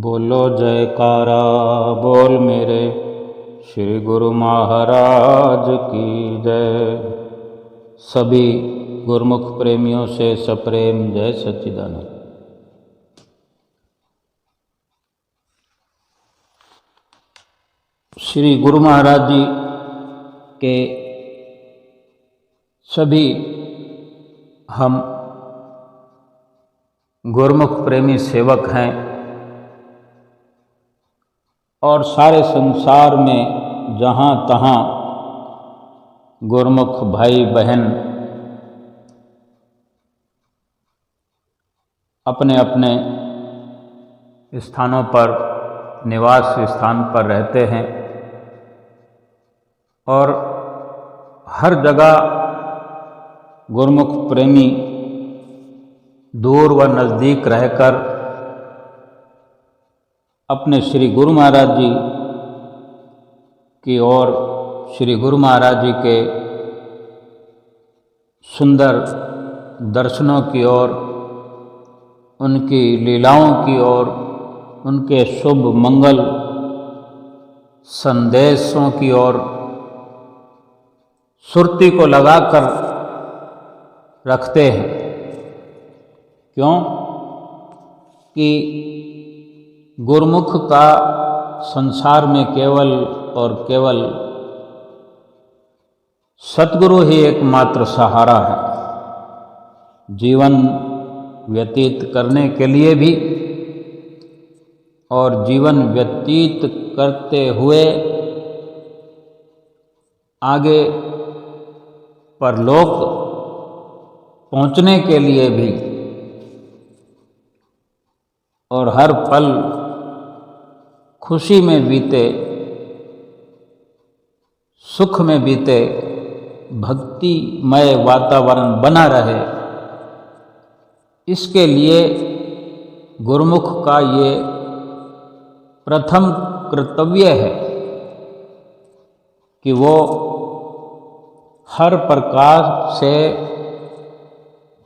बोलो जयकारा बोल मेरे श्री गुरु महाराज की जय। सभी गुरुमुख प्रेमियों से सप्रेम जय सच्चिदानंद। श्री गुरु महाराज जी के सभी हम गुरुमुख प्रेमी सेवक हैं और सारे संसार में जहाँ तहाँ गुरुमुख भाई बहन अपने अपने स्थानों पर निवास स्थान पर रहते हैं और हर जगह गुरुमुख प्रेमी दूर व नज़दीक रहकर अपने श्री गुरु महाराज जी की ओर श्री गुरु महाराज जी के सुंदर दर्शनों की ओर, उनकी लीलाओं की ओर, उनके शुभ मंगल संदेशों की ओर सुरती को लगाकर रखते हैं। क्यों कि गुरुमुख का संसार में केवल और केवल सतगुरु ही एकमात्र सहारा है। जीवन व्यतीत करने के लिए भी और जीवन व्यतीत करते हुए आगे परलोक पहुँचने के लिए भी और हर पल खुशी में बीते, सुख में बीते, भक्तिमय वातावरण बना रहे, इसके लिए गुरुमुख का ये प्रथम कर्तव्य है कि वो हर प्रकार से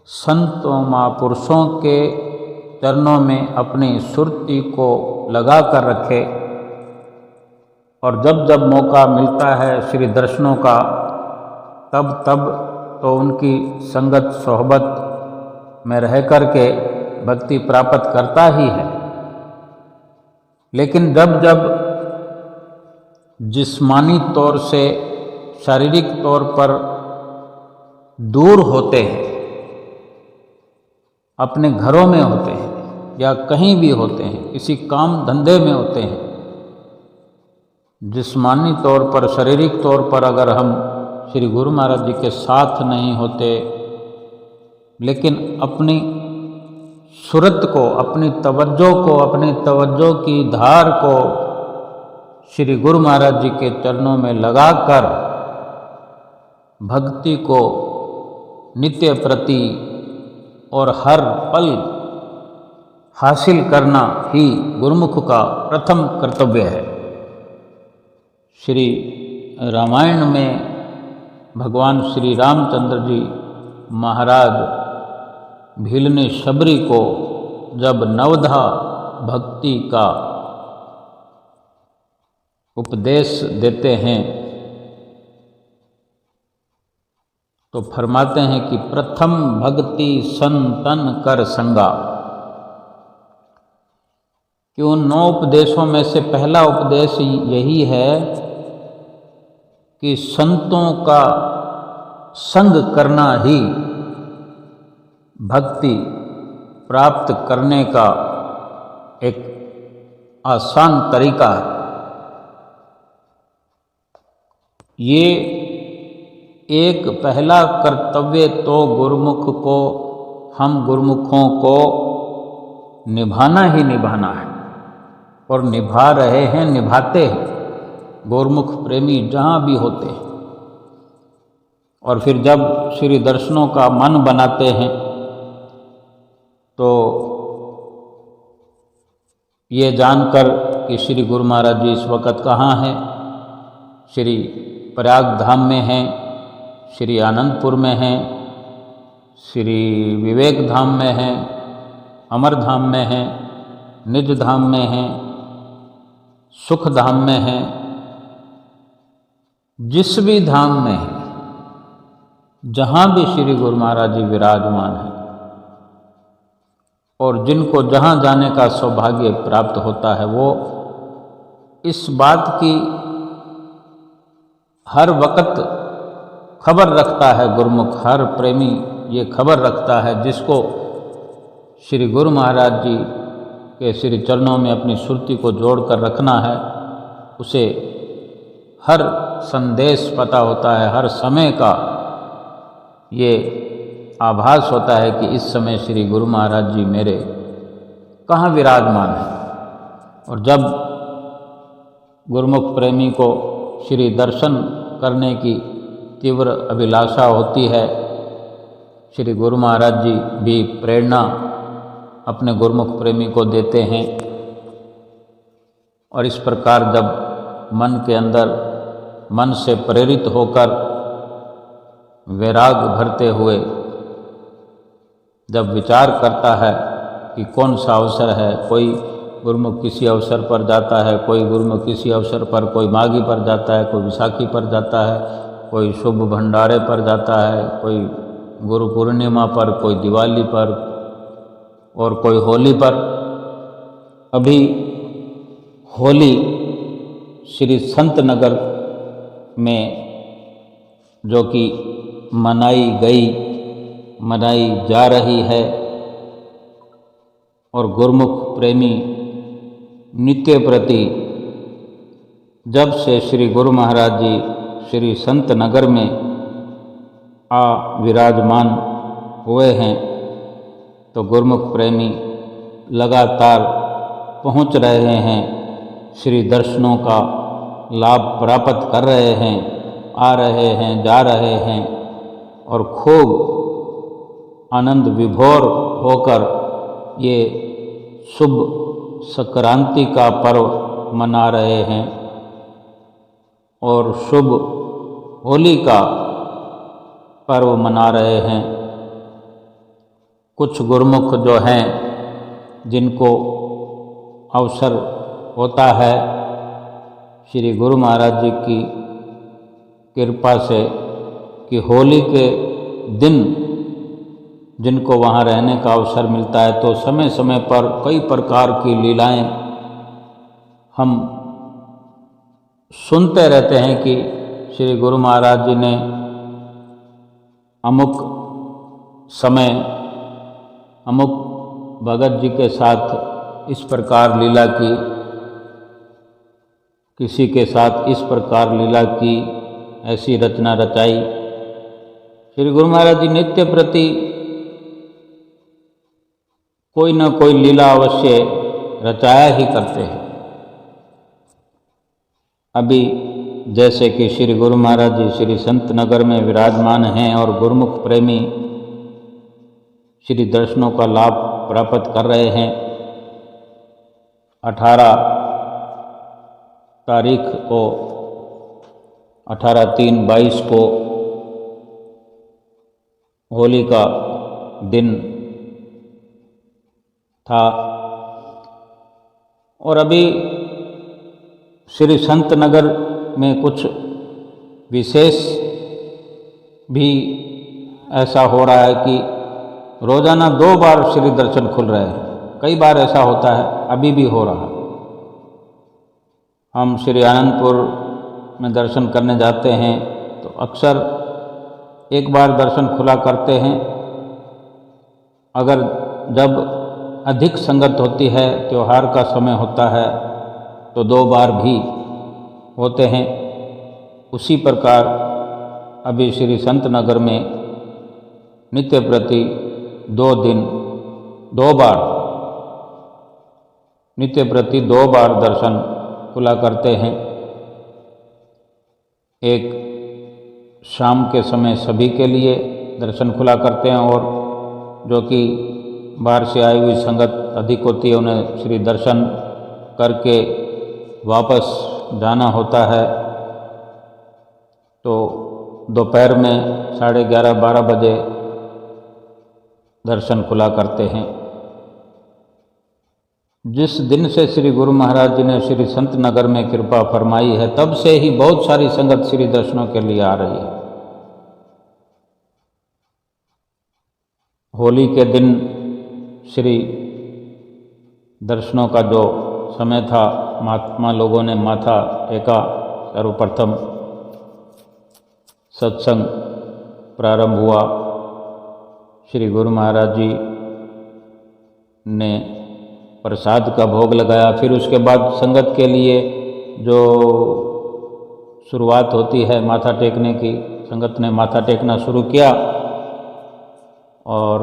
संतों महापुरुषों के चरणों में अपनी सुरती को लगा कर रखे और जब जब मौका मिलता है श्री दर्शनों का तब तब तो उनकी संगत सोहबत में रह कर के भक्ति प्राप्त करता ही है। लेकिन जब जब जिस्मानी तौर से शारीरिक तौर पर दूर होते हैं, अपने घरों में होते हैं या कहीं भी होते हैं, किसी काम धंधे में होते हैं, जिस्मानी तौर पर शारीरिक तौर पर अगर हम श्री गुरु महाराज जी के साथ नहीं होते, लेकिन अपनी सूरत को, अपनी तवज्जो की धार को श्री गुरु महाराज जी के चरणों में लगाकर भक्ति को नित्य प्रति और हर पल हासिल करना ही गुरुमुख का प्रथम कर्तव्य है। श्री रामायण में भगवान श्री रामचंद्र जी महाराज भीलनी शबरी को जब नवधा भक्ति का उपदेश देते हैं तो फरमाते हैं कि प्रथम भक्ति संतन कर संगा, कि उन 9 उपदेशों में से पहला उपदेश यही है कि संतों का संग करना ही भक्ति प्राप्त करने का एक आसान तरीका है। ये एक पहला कर्तव्य तो हम गुरुमुखों को निभाना ही निभाना है और निभा रहे हैं, निभाते हैं गुरुमुख प्रेमी जहाँ भी होते हैं। और फिर जब श्री दर्शनों का मन बनाते हैं तो ये जानकर कि श्री गुरु महाराज जी इस वक़्त कहाँ हैं, श्री प्रयाग धाम में हैं, श्री आनंदपुर में हैं, श्री विवेक धाम में हैं, अमर धाम में हैं, निज धाम में हैं, सुख धाम में हैं, जिस भी धाम में हैं, जहाँ भी श्री गुरु महाराज जी विराजमान हैं और जिनको जहाँ जाने का सौभाग्य प्राप्त होता है, वो इस बात की हर वक्त खबर रखता है। गुरुमुख हर प्रेमी ये खबर रखता है, जिसको श्री गुरु महाराज जी के श्री चरणों में अपनी सुरती को जोड़कर रखना है, उसे हर संदेश पता होता है, हर समय का ये आभास होता है कि इस समय श्री गुरु महाराज जी मेरे कहाँ विराजमान हैं। और जब गुरुमुख प्रेमी को श्री दर्शन करने की तीव्र अभिलाषा होती है, श्री गुरु महाराज जी भी प्रेरणा अपने गुरुमुख प्रेमी को देते हैं। और इस प्रकार जब मन के अंदर मन से प्रेरित होकर वैराग भरते हुए जब विचार करता है कि कौन सा अवसर है, कोई गुरुमुख किसी अवसर पर जाता है, कोई गुरुमुख किसी अवसर पर, कोई माघी पर जाता है, कोई विसाखी पर जाता है, कोई शुभ भंडारे पर जाता है, कोई गुरु पूर्णिमा पर, कोई दिवाली पर और कोई होली पर। अभी होली श्री संत नगर में जो कि मनाई जा रही है और गुरुमुख प्रेमी नित्य प्रति जब से श्री गुरु महाराज जी श्री संत नगर में आ विराजमान हुए हैं, तो गुरुमुख प्रेमी लगातार पहुंच रहे हैं, श्री दर्शनों का लाभ प्राप्त कर रहे हैं, आ रहे हैं, जा रहे हैं और खूब आनंद विभोर होकर ये शुभ संक्रांति का पर्व मना रहे हैं और शुभ होली का पर्व मना रहे हैं। कुछ गुरुमुख जो हैं, जिनको अवसर होता है श्री गुरु महाराज जी की कृपा से कि होली के दिन जिनको वहाँ रहने का अवसर मिलता है, तो समय समय पर कई प्रकार की लीलाएं हम सुनते रहते हैं कि श्री गुरु महाराज जी ने अमुक समय अमुक भगत जी के साथ इस प्रकार लीला की, किसी के साथ इस प्रकार लीला की, ऐसी रचना रचाई। श्री गुरु महाराज जी नित्य प्रति कोई न कोई लीला अवश्य रचाया ही करते हैं। अभी जैसे कि श्री गुरु महाराज जी श्री संत नगर में विराजमान हैं और गुरुमुख प्रेमी श्री दर्शनों का लाभ प्राप्त कर रहे हैं। 18 तारीख को 18/3/22 को होली का दिन था और अभी श्री संत नगर में कुछ विशेष भी ऐसा हो रहा है कि रोज़ाना 2 बार श्री दर्शन खुल रहे हैं। कई बार ऐसा होता है, अभी भी हो रहा है। हम श्री आनंदपुर में दर्शन करने जाते हैं तो अक्सर एक बार दर्शन खुला करते हैं। अगर जब अधिक संगत होती है, त्योहार का समय होता है, तो 2 बार भी होते हैं। उसी प्रकार अभी श्री संत नगर में नित्य प्रति 2 दिन 2 बार नित्य प्रति 2 बार दर्शन खुला करते हैं। एक शाम के समय सभी के लिए दर्शन खुला करते हैं और जो कि बाहर से आई हुई संगत अधिक होती है, उन्हें श्री दर्शन करके वापस जाना होता है, तो दोपहर में 11:30-12 बजे दर्शन खुला करते हैं। जिस दिन से श्री गुरु महाराज जी ने श्री संत नगर में कृपा फरमाई है, तब से ही बहुत सारी संगत श्री दर्शनों के लिए आ रही है। होली के दिन श्री दर्शनों का जो समय था, महात्मा लोगों ने माथा टेका। सर्वप्रथम सत्संग प्रारंभ हुआ, श्री गुरु महाराज जी ने प्रसाद का भोग लगाया। फिर उसके बाद संगत के लिए जो शुरुआत होती है माथा टेकने की, संगत ने माथा टेकना शुरू किया और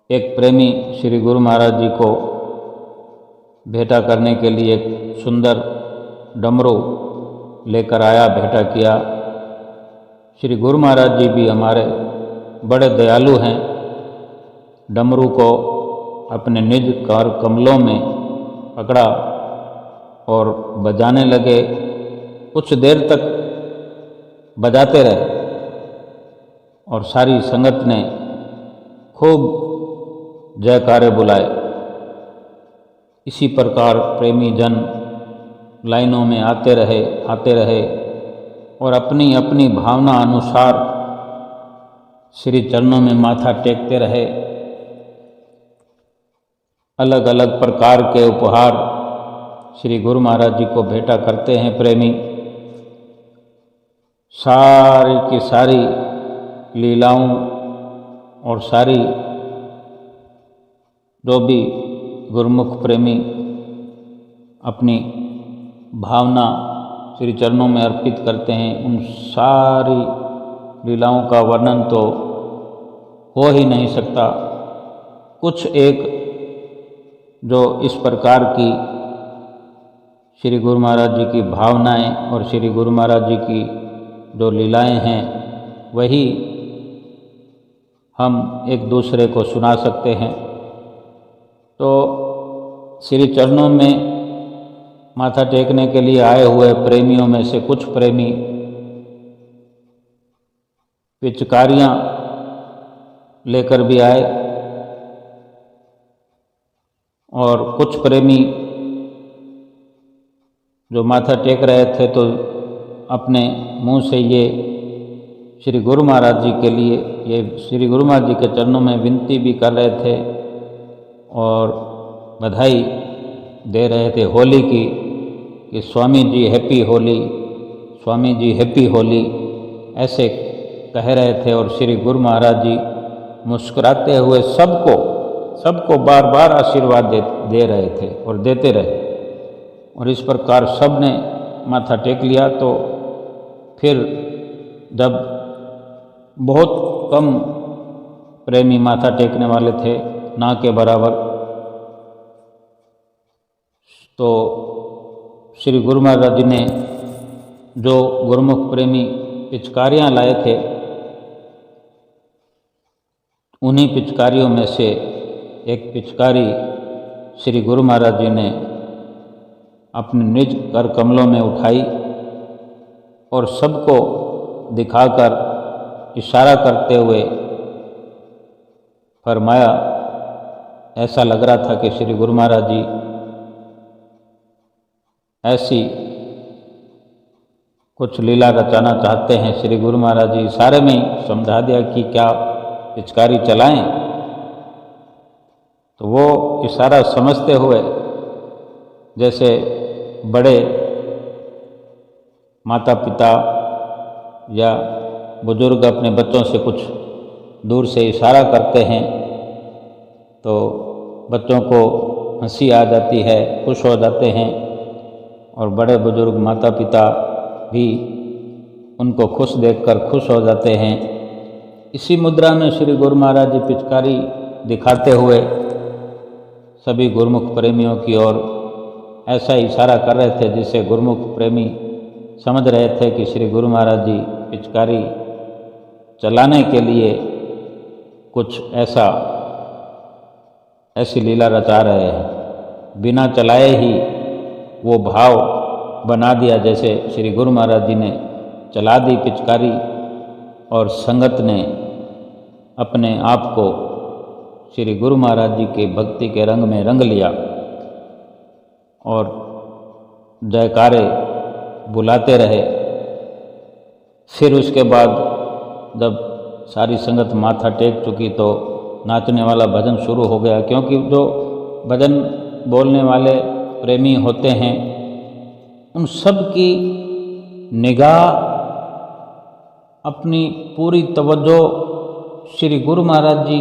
एक प्रेमी श्री गुरु महाराज जी को भेंटा करने के लिए एक सुंदर डमरू लेकर आया, भेंटा किया। श्री गुरु महाराज जी भी हमारे बड़े दयालु हैं, डमरू को अपने निज कर कमलों में पकड़ा और बजाने लगे। कुछ देर तक बजाते रहे और सारी संगत ने खूब जयकारे बुलाए। इसी प्रकार प्रेमी जन लाइनों में आते रहे और अपनी अपनी भावना अनुसार श्री चरणों में माथा टेकते रहे। अलग अलग प्रकार के उपहार श्री गुरु महाराज जी को भेंटा करते हैं प्रेमी। सारी की सारी लीलाओं और सारी जो भी गुरुमुख प्रेमी अपनी भावना श्री चरणों में अर्पित करते हैं, उन सारी लीलाओं का वर्णन तो हो ही नहीं सकता। कुछ एक जो इस प्रकार की श्री गुरु महाराज जी की भावनाएं और श्री गुरु महाराज जी की जो लीलाएं हैं, वही हम एक दूसरे को सुना सकते हैं। तो श्री चरणों में माथा टेकने के लिए आए हुए प्रेमियों में से कुछ प्रेमी पिचकारियाँ लेकर भी आए और कुछ प्रेमी जो माथा टेक रहे थे तो अपने मुंह से ये श्री गुरु महाराज जी के लिए, ये श्री गुरु महाराज जी के चरणों में विनती भी कर रहे थे और बधाई दे रहे थे होली की, कि स्वामी जी हैप्पी होली, स्वामी जी हैप्पी होली, ऐसे कह रहे थे। और श्री गुरु महाराज जी मुस्कुराते हुए सबको बार बार आशीर्वाद दे रहे थे और देते रहे। और इस प्रकार सब ने माथा टेक लिया। तो फिर जब बहुत कम प्रेमी माथा टेकने वाले थे, ना के बराबर, तो श्री गुरु महाराज जी ने जो गुरुमुख प्रेमी पिचकारियाँ लाए थे, उन्हीं पिचकारियों में से एक पिचकारी श्री गुरु महाराज जी ने अपने निज कर कमलों में उठाई और सबको दिखाकर इशारा करते हुए फरमाया। ऐसा लग रहा था कि श्री गुरु महाराज जी ऐसी कुछ लीला रचाना चाहते हैं। श्री गुरु महाराज जी इशारे में ही समझा दिया कि क्या पिचकारी चलाएं। तो वो इशारा समझते हुए, जैसे बड़े माता पिता या बुजुर्ग अपने बच्चों से कुछ दूर से इशारा करते हैं तो बच्चों को हंसी आ जाती है, खुश हो जाते हैं, और बड़े बुजुर्ग माता पिता भी उनको खुश देखकर खुश हो जाते हैं। इसी मुद्रा में श्री गुरु महाराज जी पिचकारी दिखाते हुए सभी गुरुमुख प्रेमियों की ओर ऐसा इशारा कर रहे थे जिससे गुरुमुख प्रेमी समझ रहे थे कि श्री गुरु महाराज जी पिचकारी चलाने के लिए कुछ ऐसी लीला रचा रहे हैं। बिना चलाए ही वो भाव बना दिया, जैसे श्री गुरु महाराज जी ने चला दी पिचकारी और संगत ने अपने आप को श्री गुरु महाराज जी के भक्ति के रंग में रंग लिया और जयकारे बुलाते रहे। फिर उसके बाद जब सारी संगत माथा टेक चुकी तो नाचने वाला भजन शुरू हो गया, क्योंकि जो भजन बोलने वाले प्रेमी होते हैं उन सब की निगाह, अपनी पूरी तवज्जो श्री गुरु महाराज जी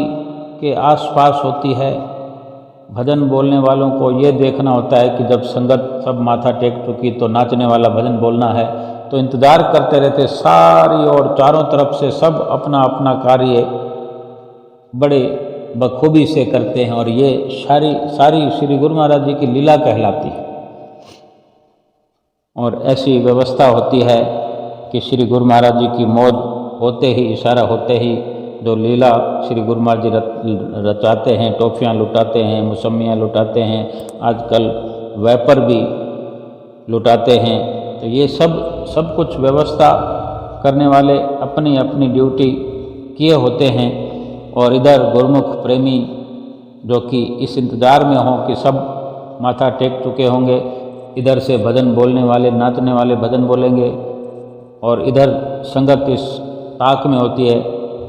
के आसपास होती है। भजन बोलने वालों को ये देखना होता है कि जब संगत सब माथा टेक चुकी तो नाचने वाला भजन बोलना है, तो इंतज़ार करते रहते सारी और चारों तरफ से सब अपना अपना कार्य बड़े बखूबी से करते हैं। और ये सारी श्री गुरु महाराज जी की लीला कहलाती है। और ऐसी व्यवस्था होती है कि श्री गुरु महाराज जी की मौज होते ही, इशारा होते ही जो लीला श्री गुरु महाराज जी रचाते हैं, टॉफियाँ लुटाते हैं, मौसमियाँ लुटाते हैं, आजकल वेपर भी लुटाते हैं। तो ये सब कुछ व्यवस्था करने वाले अपनी अपनी ड्यूटी किए होते हैं। और इधर गुरुमुख प्रेमी जो कि इस इंतज़ार में हों कि सब माथा टेक चुके होंगे, इधर से भजन बोलने वाले, नाचने वाले भजन बोलेंगे, और इधर संगत इस ताक में होती है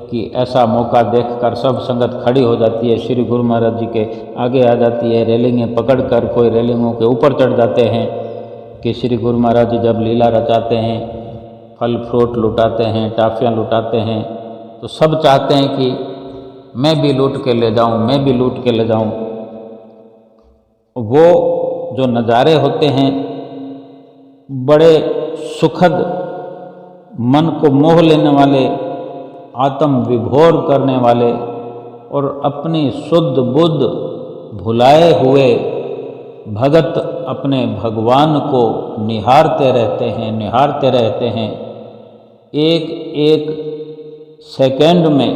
कि ऐसा मौका देखकर सब संगत खड़ी हो जाती है, श्री गुरु महाराज जी के आगे आ जाती है, रेलिंगें पकड़कर कोई रेलिंगों के ऊपर चढ़ जाते हैं कि श्री गुरु महाराज जी जब लीला रचाते हैं, फल फ्रूट लुटाते हैं, टाफियाँ लुटाते हैं, तो सब चाहते हैं कि मैं भी लूट के ले जाऊं, मैं भी लूट के ले जाऊं। वो जो नज़ारे होते हैं बड़े सुखद, मन को मोह लेने वाले, आत्म विभोर करने वाले, और अपनी शुद्ध बुद्ध भुलाए हुए भगत अपने भगवान को निहारते रहते हैं। एक एक सेकंड में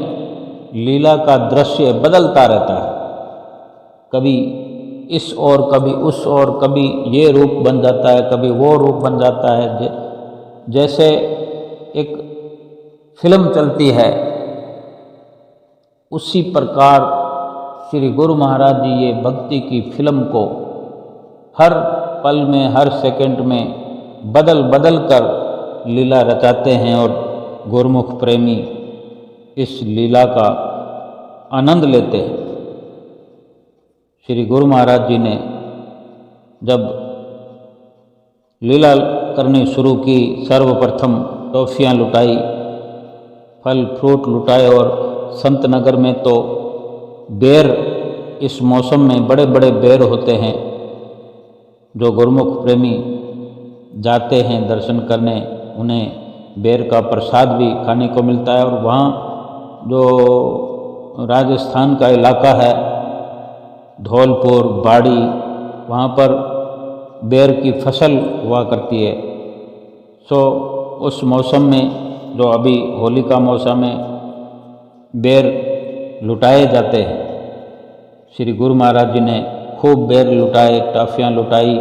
लीला का दृश्य बदलता रहता है, कभी इस और कभी उस और, कभी ये रूप बन जाता है, कभी वो रूप बन जाता है। जैसे एक फिल्म चलती है, उसी प्रकार श्री गुरु महाराज जी ये भक्ति की फिल्म को हर पल में, हर सेकंड में बदल बदल कर लीला रचाते हैं। और गुरुमुख प्रेमी इस लीला का आनंद लेते हैं। श्री गुरु महाराज जी ने जब लीला करनी शुरू की, सर्वप्रथम टॉफियाँ लुटाई, फल फ्रूट लुटाए, और संत नगर में तो बेर, इस मौसम में बड़े बड़े बेर होते हैं। जो गुरुमुख प्रेमी जाते हैं दर्शन करने, उन्हें बेर का प्रसाद भी खाने को मिलता है। और वहाँ जो राजस्थान का इलाका है, धौलपुर, बाड़ी, वहाँ पर बेर की फसल हुआ करती है। सो उस मौसम में, जो अभी होली का मौसम है, बेर लुटाए जाते हैं। श्री गुरु महाराज जी ने खूब बेर लुटाए, टाफियाँ लुटाई,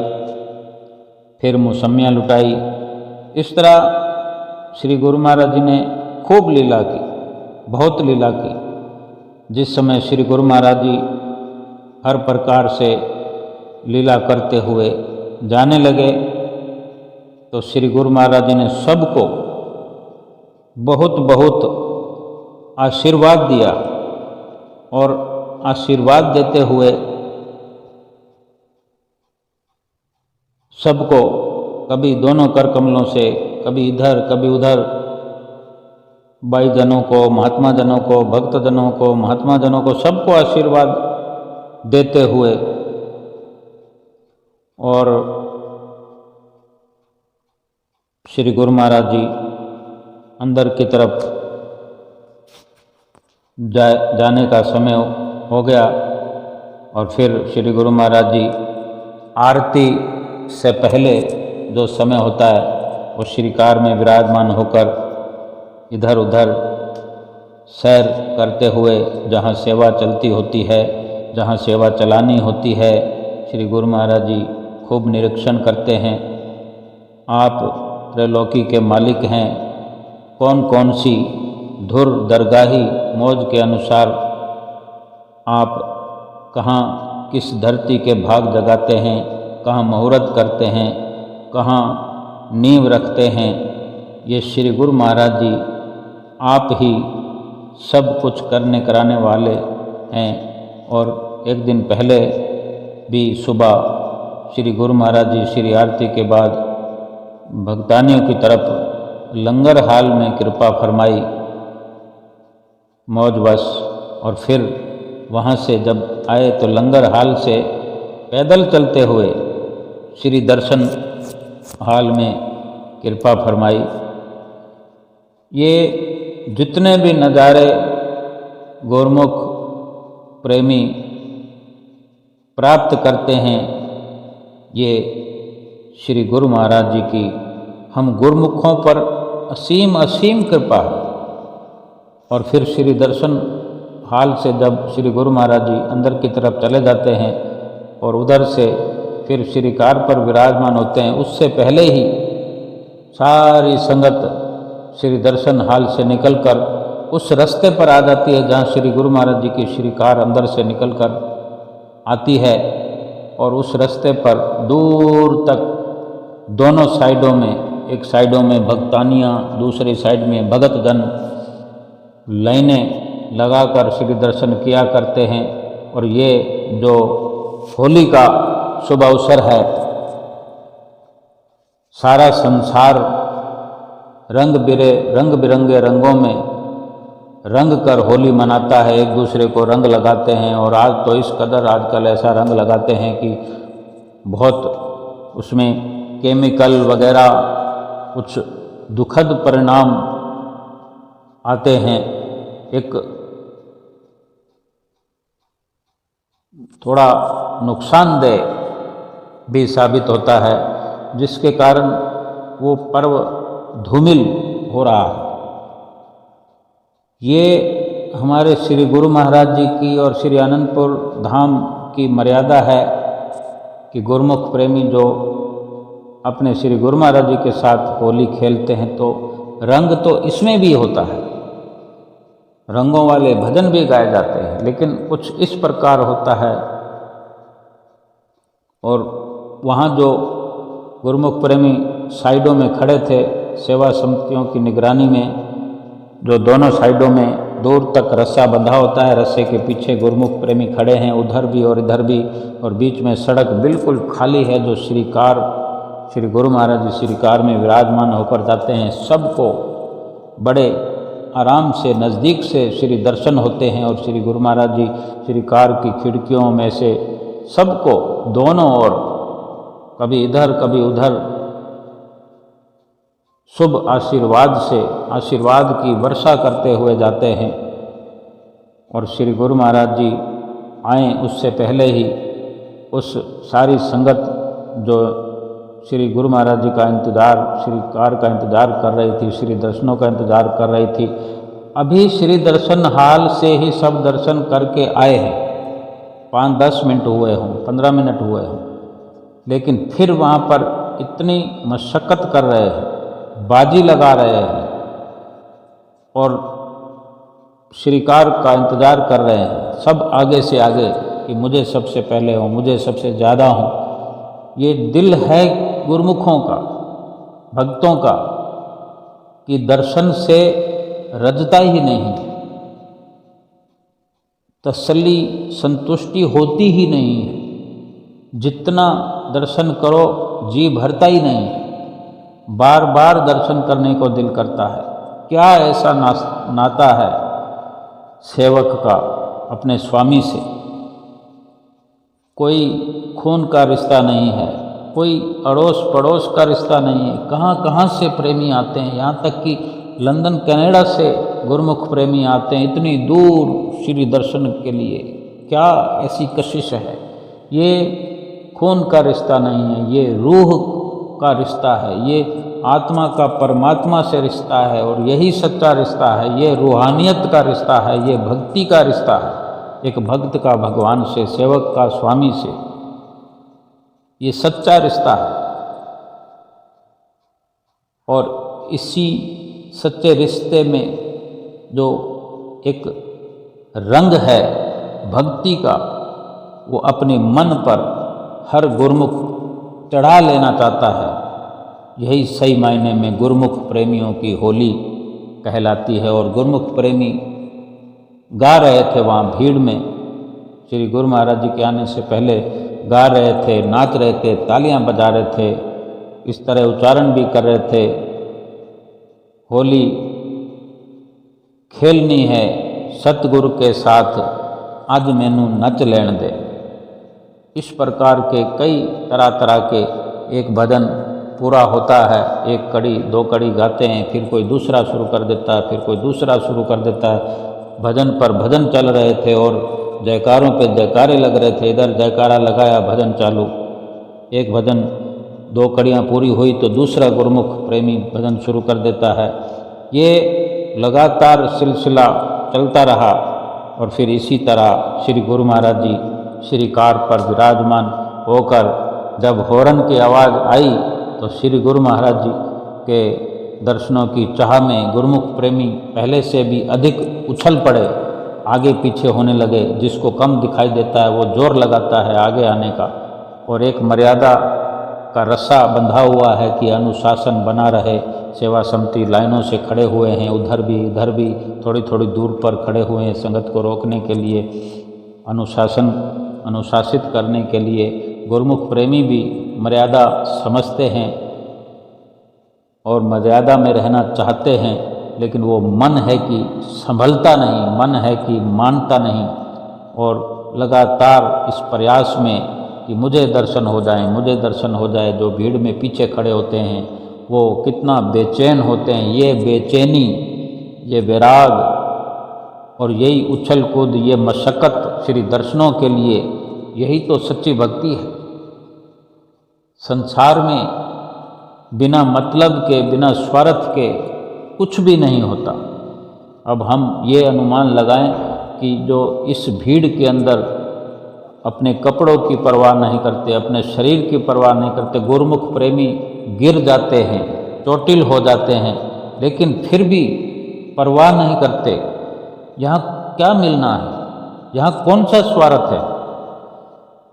फिर मौसमियाँ लुटाई। इस तरह श्री गुरु महाराज जी ने खूब लीला की, बहुत लीला की। जिस समय श्री गुरु महाराज जी हर प्रकार से लीला करते हुए जाने लगे, तो श्री गुरु महाराज जी ने सबको बहुत बहुत आशीर्वाद दिया। और आशीर्वाद देते हुए सबको कभी दोनों कर कमलों से, कभी इधर कभी उधर, भाई जनों को, महात्मा जनों को, भक्त जनों को, महात्मा जनों को, सबको आशीर्वाद देते हुए और श्री गुरु महाराज जी अंदर की तरफ जाने का समय हो गया। और फिर श्री गुरु महाराज जी आरती से पहले जो समय होता है वो श्रीकार में विराजमान होकर इधर उधर सैर करते हुए, जहाँ सेवा चलती होती है, जहाँ सेवा चलानी होती है, श्री गुरु महाराज जी खूब निरीक्षण करते हैं। आप त्रैलोकी के मालिक हैं, कौन कौन सी धुर दरगाही मौज के अनुसार आप कहाँ किस धरती के भाग जगाते हैं, कहाँ मुहूर्त करते हैं, कहाँ नींव रखते हैं, ये श्री गुरु महाराज जी आप ही सब कुछ करने कराने वाले हैं। और एक दिन पहले भी सुबह श्री गुरु महाराज जी श्री आरती के बाद भक्तानियों की तरफ लंगर हाल में कृपा फरमाई मौजवश, और फिर वहाँ से जब आए तो लंगर हाल से पैदल चलते हुए श्री दर्शन हाल में कृपा फरमाई। ये जितने भी नज़ारे गुरमुख प्रेमी प्राप्त करते हैं, ये श्री गुरु महाराज जी की हम गुरमुखों पर असीम असीम कृपा है। और फिर श्री दर्शन हाल से जब श्री गुरु महाराज जी अंदर की तरफ चले जाते हैं और उधर से फिर श्री कार पर विराजमान होते हैं, उससे पहले ही सारी संगत श्री दर्शन हाल से निकलकर उस रास्ते पर आ जाती है जहाँ श्री गुरु महाराज जी की श्री कार अंदर से निकलकर आती है। और उस रास्ते पर दूर तक दोनों साइडों में, एक साइडों में भक्तानियाँ, दूसरी साइड में भगत जन लाइनें लगाकर श्री दर्शन किया करते हैं। और ये जो होली का शुभ अवसर है, सारा संसार रंग बिरंगे रंगों में रंग कर होली मनाता है, एक दूसरे को रंग लगाते हैं। और आज तो इस कदर आजकल ऐसा रंग लगाते हैं कि बहुत उसमें केमिकल वगैरह कुछ दुखद परिणाम आते हैं। एक थोड़ा नुकसानदेह भी साबित होता है, जिसके कारण वो पर्व धूमिल हो रहा है। ये हमारे श्री गुरु महाराज जी की और श्री आनंदपुर धाम की मर्यादा है कि गुरुमुख प्रेमी जो अपने श्री गुरु महाराज जी के साथ होली खेलते हैं तो रंग तो इसमें भी होता है, रंगों वाले भजन भी गाए जाते हैं, लेकिन कुछ इस प्रकार होता है। और वहाँ जो गुरुमुख प्रेमी साइडों में खड़े थे सेवा समितियों की निगरानी में, जो दोनों साइडों में दूर तक रस्सा बंधा होता है, रस्से के पीछे गुरुमुख प्रेमी खड़े हैं, उधर भी और इधर भी, और बीच में सड़क बिल्कुल खाली है। जो श्री गुरु महाराज जी श्री कार में विराजमान होकर जाते हैं, सबको बड़े आराम से नज़दीक से श्री दर्शन होते हैं। और श्री गुरु महाराज जी श्री कार की खिड़कियों में से सबको दोनों ओर, कभी इधर कभी उधर, शुभ आशीर्वाद से आशीर्वाद की वर्षा करते हुए जाते हैं। और श्री गुरु महाराज जी आए उससे पहले ही उस सारी संगत जो श्री गुरु महाराज जी का इंतज़ार, श्री कार का इंतज़ार कर रही थी, श्री दर्शनों का इंतज़ार कर रही थी, अभी श्री दर्शन हाल से ही सब दर्शन करके आए हैं। 5-10 मिनट हुए हों, 15 मिनट हुए हों, लेकिन फिर वहाँ पर इतनी मशक्क़त कर रहे हैं, बाजी लगा रहे हैं और श्रीकार का इंतज़ार कर रहे हैं, सब आगे से आगे कि मुझे सबसे पहले हो, मुझे सबसे ज़्यादा हो। ये दिल है गुरुमुखों का, भक्तों का, कि दर्शन से रजता ही नहीं, तसल्ली संतुष्टि होती ही नहीं है। जितना दर्शन करो जी भरता ही नहीं है, बार बार दर्शन करने को दिल करता है। क्या ऐसा नाता है सेवक का अपने स्वामी से? कोई खून का रिश्ता नहीं है, कोई अड़ोस पड़ोस का रिश्ता नहीं है। कहाँ कहाँ से प्रेमी आते हैं, यहाँ तक कि लंदन कनाडा से गुरुमुख प्रेमी आते हैं इतनी दूर श्री दर्शन के लिए। क्या ऐसी कशिश है? ये खून का रिश्ता नहीं है, ये रूह का रिश्ता है, ये आत्मा का परमात्मा से रिश्ता है। और यही सच्चा रिश्ता है, ये रूहानियत का रिश्ता है, ये भक्ति का रिश्ता है। एक भक्त का भगवान से, सेवक का स्वामी से, ये सच्चा रिश्ता है। और इसी सच्चे रिश्ते में जो एक रंग है भक्ति का वो अपने मन पर हर गुरुमुख चढ़ा लेना चाहता है। यही सही मायने में गुरुमुख प्रेमियों की होली कहलाती है। और गुरुमुख प्रेमी गा रहे थे वहाँ भीड़ में, श्री गुरु महाराज जी के आने से पहले गा रहे थे, नाच रहे थे, तालियां बजा रहे थे, इस तरह उच्चारण भी कर रहे थे, होली खेलनी है सतगुरु के साथ, आज मैनू नच लेण दे। इस प्रकार के कई तरह तरह के एक भजन पूरा होता है, एक कड़ी दो कड़ी गाते हैं, फिर कोई दूसरा शुरू कर देता है, फिर कोई दूसरा शुरू कर देता है। भजन पर भजन चल रहे थे और जयकारों पे जयकारे लग रहे थे, इधर जयकारा लगाया भजन चालू, एक भजन दो कड़ियाँ पूरी हुई तो दूसरा गुरुमुख प्रेमी भजन शुरू कर देता है। ये लगातार सिलसिला चलता रहा और फिर इसी तरह श्री गुरु महाराज जी श्री कार पर विराजमान होकर जब हॉर्न की आवाज़ आई तो श्री गुरु महाराज जी के दर्शनों की चाह में गुरुमुख प्रेमी पहले से भी अधिक उछल पड़े, आगे पीछे होने लगे। जिसको कम दिखाई देता है वो जोर लगाता है आगे आने का, और एक मर्यादा का रस्सा बंधा हुआ है कि अनुशासन बना रहे। सेवा समिति लाइनों से खड़े हुए हैं, उधर भी इधर भी थोड़ी थोड़ी दूर पर खड़े हुए हैं संगत को रोकने के लिए, अनुशासित करने के लिए। गुरुमुख प्रेमी भी मर्यादा समझते हैं और मर्यादा में रहना चाहते हैं, लेकिन वो मन है कि संभलता नहीं, मन है कि मानता नहीं, और लगातार इस प्रयास में कि मुझे दर्शन हो जाए, मुझे दर्शन हो जाए। जो भीड़ में पीछे खड़े होते हैं वो कितना बेचैन होते हैं। ये बेचैनी, ये वैराग और यही उछल कूद, ये मशक्क़त श्री दर्शनों के लिए, यही तो सच्ची भक्ति है। संसार में बिना मतलब के, बिना स्वार्थ के कुछ भी नहीं होता। अब हम ये अनुमान लगाएं कि जो इस भीड़ के अंदर अपने कपड़ों की परवाह नहीं करते, अपने शरीर की परवाह नहीं करते, गुरुमुख प्रेमी गिर जाते हैं, चोटिल हो जाते हैं, लेकिन फिर भी परवाह नहीं करते। यहाँ क्या मिलना है, यहाँ कौन सा स्वार्थ है?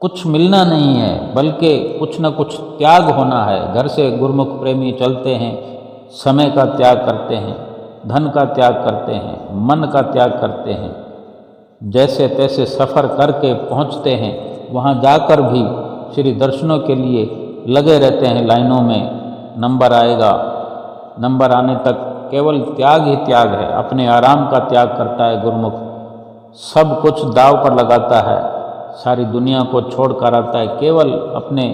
कुछ मिलना नहीं है, बल्कि कुछ न कुछ त्याग होना है। घर से गुरुमुख प्रेमी चलते हैं, समय का त्याग करते हैं, धन का त्याग करते हैं, मन का त्याग करते हैं, जैसे तैसे सफ़र करके पहुंचते हैं। वहां जाकर भी श्री दर्शनों के लिए लगे रहते हैं लाइनों में। नंबर आएगा, नंबर आने तक केवल त्याग ही त्याग है। अपने आराम का त्याग करता है गुरुमुख, सब कुछ दाव पर लगाता है, सारी दुनिया को छोड़ कर आता है केवल अपने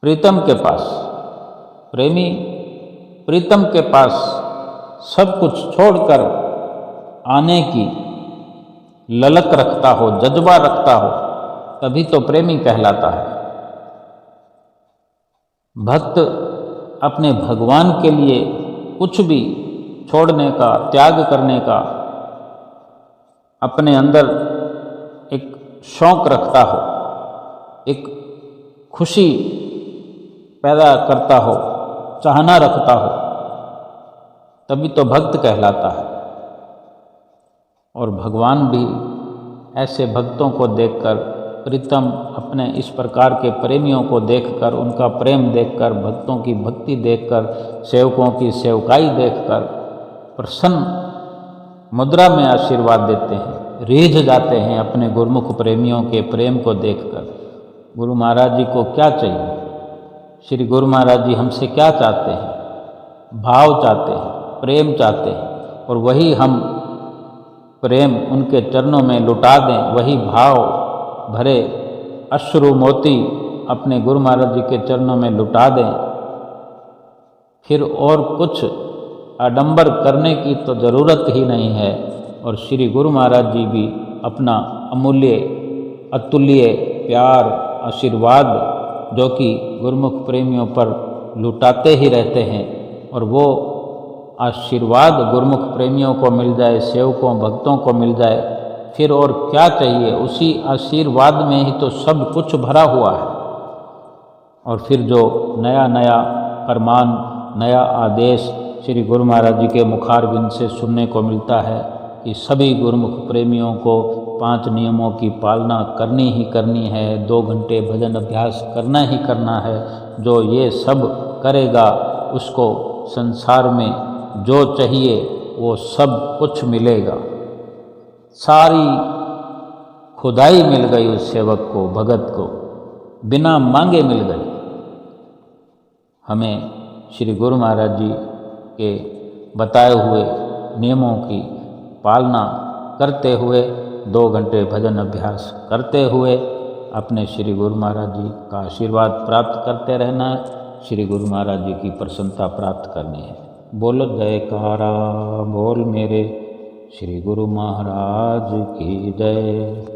प्रीतम के पास। प्रेमी प्रीतम के पास सब कुछ छोड़कर आने की ललक रखता हो, जज्बा रखता हो, तभी तो प्रेमी कहलाता है। भक्त अपने भगवान के लिए कुछ भी छोड़ने का, त्याग करने का अपने अंदर एक शौक़ रखता हो, एक खुशी पैदा करता हो, चाहना रखता हो, तभी तो भक्त कहलाता है। और भगवान भी ऐसे भक्तों को देखकर, प्रीतम अपने इस प्रकार के प्रेमियों को देखकर, उनका प्रेम देखकर, भक्तों की भक्ति देखकर, सेवकों की सेवकाई देखकर प्रसन्न मुद्रा में आशीर्वाद देते हैं, रीझ जाते हैं अपने गुरुमुख प्रेमियों के प्रेम को देखकर। गुरु महाराज जी को क्या चाहिए? श्री गुरु महाराज जी हमसे क्या चाहते हैं? भाव चाहते हैं, प्रेम चाहते हैं, और वही हम प्रेम उनके चरणों में लुटा दें, वही भाव भरे अश्रु मोती अपने गुरु महाराज जी के चरणों में लुटा दें। फिर और कुछ आडंबर करने की तो ज़रूरत ही नहीं है। और श्री गुरु महाराज जी भी अपना अमूल्य अतुल्य प्यार, आशीर्वाद जो कि गुरुमुख प्रेमियों पर लुटाते ही रहते हैं, और वो आशीर्वाद गुरुमुख प्रेमियों को मिल जाए, सेवकों भक्तों को मिल जाए, फिर और क्या चाहिए? उसी आशीर्वाद में ही तो सब कुछ भरा हुआ है। और फिर जो नया नया फरमान, नया आदेश श्री गुरु महाराज जी के मुखारबिंद से सुनने को मिलता है कि सभी गुरुमुख प्रेमियों को 5 नियमों की पालना करनी ही करनी है, 2 घंटे भजन अभ्यास करना ही करना है। जो ये सब करेगा उसको संसार में जो चाहिए वो सब कुछ मिलेगा। सारी खुदाई मिल गई उस सेवक को, भगत को, बिना मांगे मिल गई। हमें श्री गुरु महाराज जी के बताए हुए नियमों की पालना करते हुए 2 घंटे भजन अभ्यास करते हुए अपने श्री गुरु महाराज जी का आशीर्वाद प्राप्त करते रहना है, श्री गुरु महाराज जी की प्रसन्नता प्राप्त करनी है। बोलो जयकारा, बोल मेरे श्री गुरु महाराज की जय।